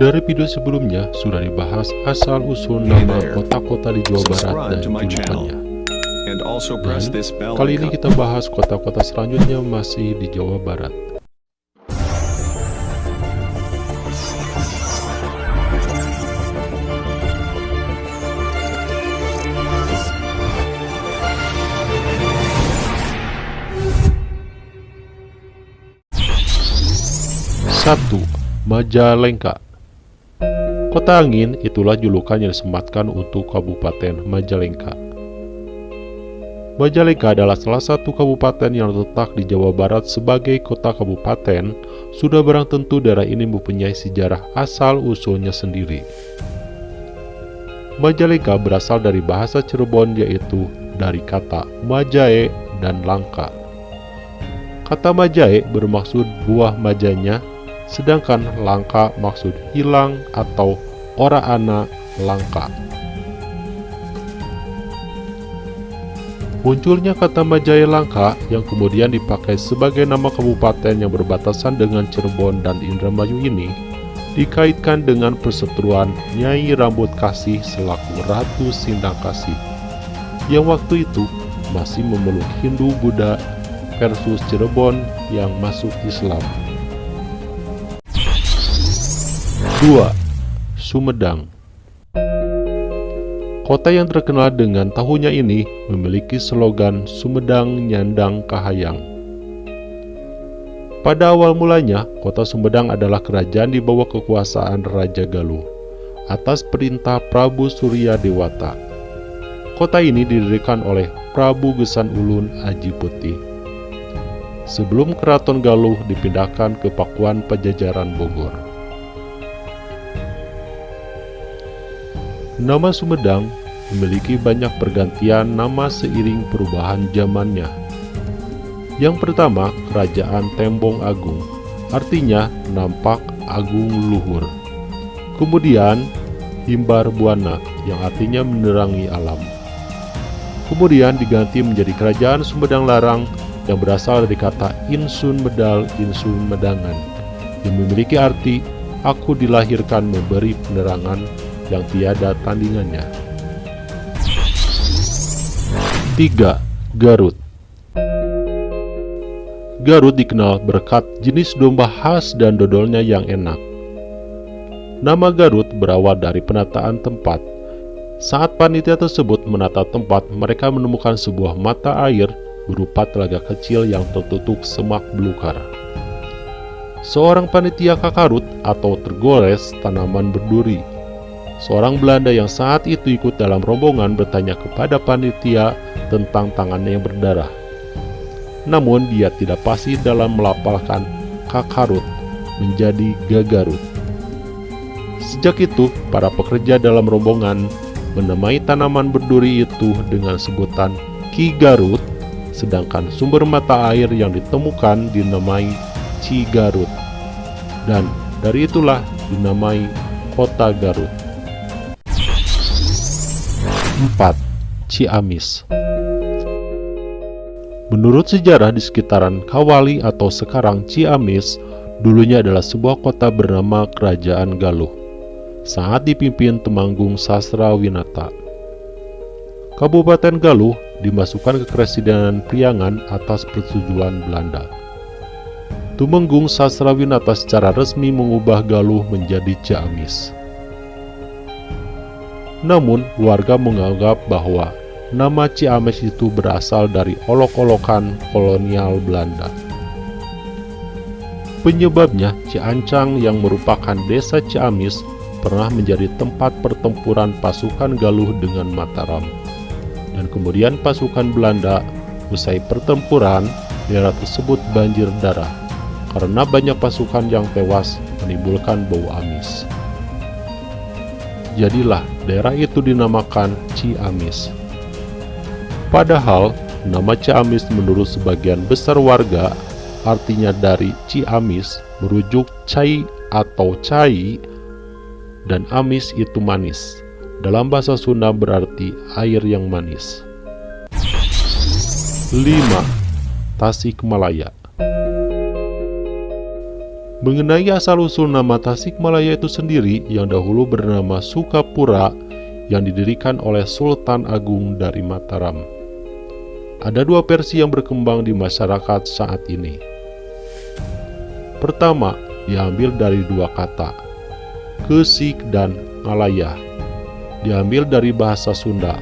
Dari video sebelumnya sudah dibahas asal-usul nama kota-kota di Jawa Barat dan julukannya. Dan kali ini kita bahas kota-kota selanjutnya masih di Jawa Barat. Satu, Majalengka. Kota Angin itulah julukan yang disematkan untuk Kabupaten Majalengka. Majalengka adalah salah satu kabupaten yang terletak di Jawa Barat sebagai kota kabupaten. Sudah barang tentu daerah ini mempunyai sejarah asal-usulnya sendiri. Majalengka berasal dari bahasa Cirebon, yaitu dari kata majae dan langka. Kata majae bermaksud buah majanya, sedangkan langka maksud hilang atau ora ana langka. Munculnya kata Majae Langka yang kemudian dipakai sebagai nama kabupaten yang berbatasan dengan Cirebon dan Indramayu ini dikaitkan dengan perseteruan Nyai Rambut Kasih selaku Ratu Sindang Kasih yang waktu itu masih memeluk Hindu-Buddha versus Cirebon yang masuk Islam. 2. Sumedang. Kota yang terkenal dengan tahunya ini memiliki slogan Sumedang Nyandang Kahayang. Pada awal mulanya, kota Sumedang adalah kerajaan di bawah kekuasaan Raja Galuh atas perintah Prabu Surya Dewata. Kota ini didirikan oleh Prabu Gesan Ulun Aji Putih sebelum keraton Galuh dipindahkan ke Pakuan Pajajaran Bogor. Nama Sumedang memiliki banyak pergantian nama seiring perubahan zamannya. Yang pertama, Kerajaan Tembong Agung, artinya nampak agung luhur. Kemudian, Himbar Buana, yang artinya menerangi alam. Kemudian diganti menjadi Kerajaan Sumedang Larang, yang berasal dari kata Insun Medal, Insun Medangan, yang memiliki arti aku dilahirkan memberi penerangan yang tiada tandingannya. 3. Garut. Garut dikenal berkat jenis domba khas dan dodolnya yang enak. Nama Garut berawal dari penataan tempat. Saat panitia tersebut menata tempat, mereka menemukan sebuah mata air berupa telaga kecil yang tertutup semak belukar. Seorang panitia kakarut atau tergores tanaman berduri. Seorang Belanda yang saat itu ikut dalam rombongan bertanya kepada panitia tentang tangannya yang berdarah. Namun dia tidak pasti dalam melafalkan kakarut menjadi gagarut. Sejak itu, para pekerja dalam rombongan menamai tanaman berduri itu dengan sebutan Ki Garut, sedangkan sumber mata air yang ditemukan dinamai Cigarut. Dan dari itulah dinamai Kota Garut. 4. Ciamis. Menurut sejarah di sekitaran Kawali atau sekarang Ciamis, dulunya adalah sebuah kota bernama Kerajaan Galuh saat dipimpin Temanggung Sasrawinata. Kabupaten Galuh dimasukkan ke Kepresidenan Priangan atas persetujuan Belanda. Tumenggung Sasrawinata secara resmi mengubah Galuh menjadi Ciamis. Namun, warga menganggap bahwa nama Ciamis itu berasal dari olok-olokan kolonial Belanda. Penyebabnya, Ciancang yang merupakan desa Ciamis pernah menjadi tempat pertempuran pasukan Galuh dengan Mataram. Dan kemudian pasukan Belanda, usai pertempuran, daerah tersebut banjir darah karena banyak pasukan yang tewas menimbulkan bau amis. Jadilah daerah itu dinamakan Ciamis. Padahal nama Ciamis menurut sebagian besar warga artinya dari Ciamis merujuk cai atau cai, dan amis itu manis. Dalam bahasa Sunda berarti air yang manis. 5. Tasikmalaya. Mengenai asal-usul nama Tasikmalaya itu sendiri yang dahulu bernama Sukapura yang didirikan oleh Sultan Agung dari Mataram. Ada dua versi yang berkembang di masyarakat saat ini. Pertama, diambil dari dua kata, Kesik dan Ngalaya. Diambil dari bahasa Sunda.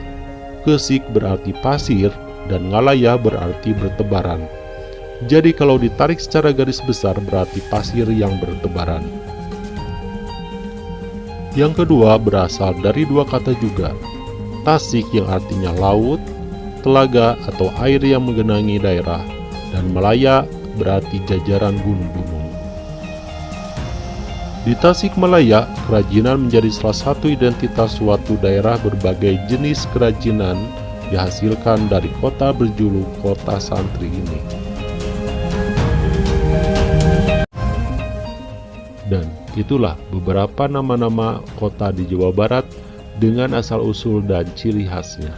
Kesik berarti pasir dan Ngalaya berarti bertebaran. Jadi kalau ditarik secara garis besar berarti pasir yang bertebaran. Yang kedua berasal dari dua kata juga, Tasik yang artinya laut, telaga atau air yang menggenangi daerah, dan Malaya berarti jajaran gunung-gunung. Di Tasikmalaya, kerajinan menjadi salah satu identitas suatu daerah. Berbagai jenis kerajinan dihasilkan dari kota berjuluk Kota Santri ini. Dan itulah beberapa nama-nama kota di Jawa Barat dengan asal-usul dan ciri khasnya.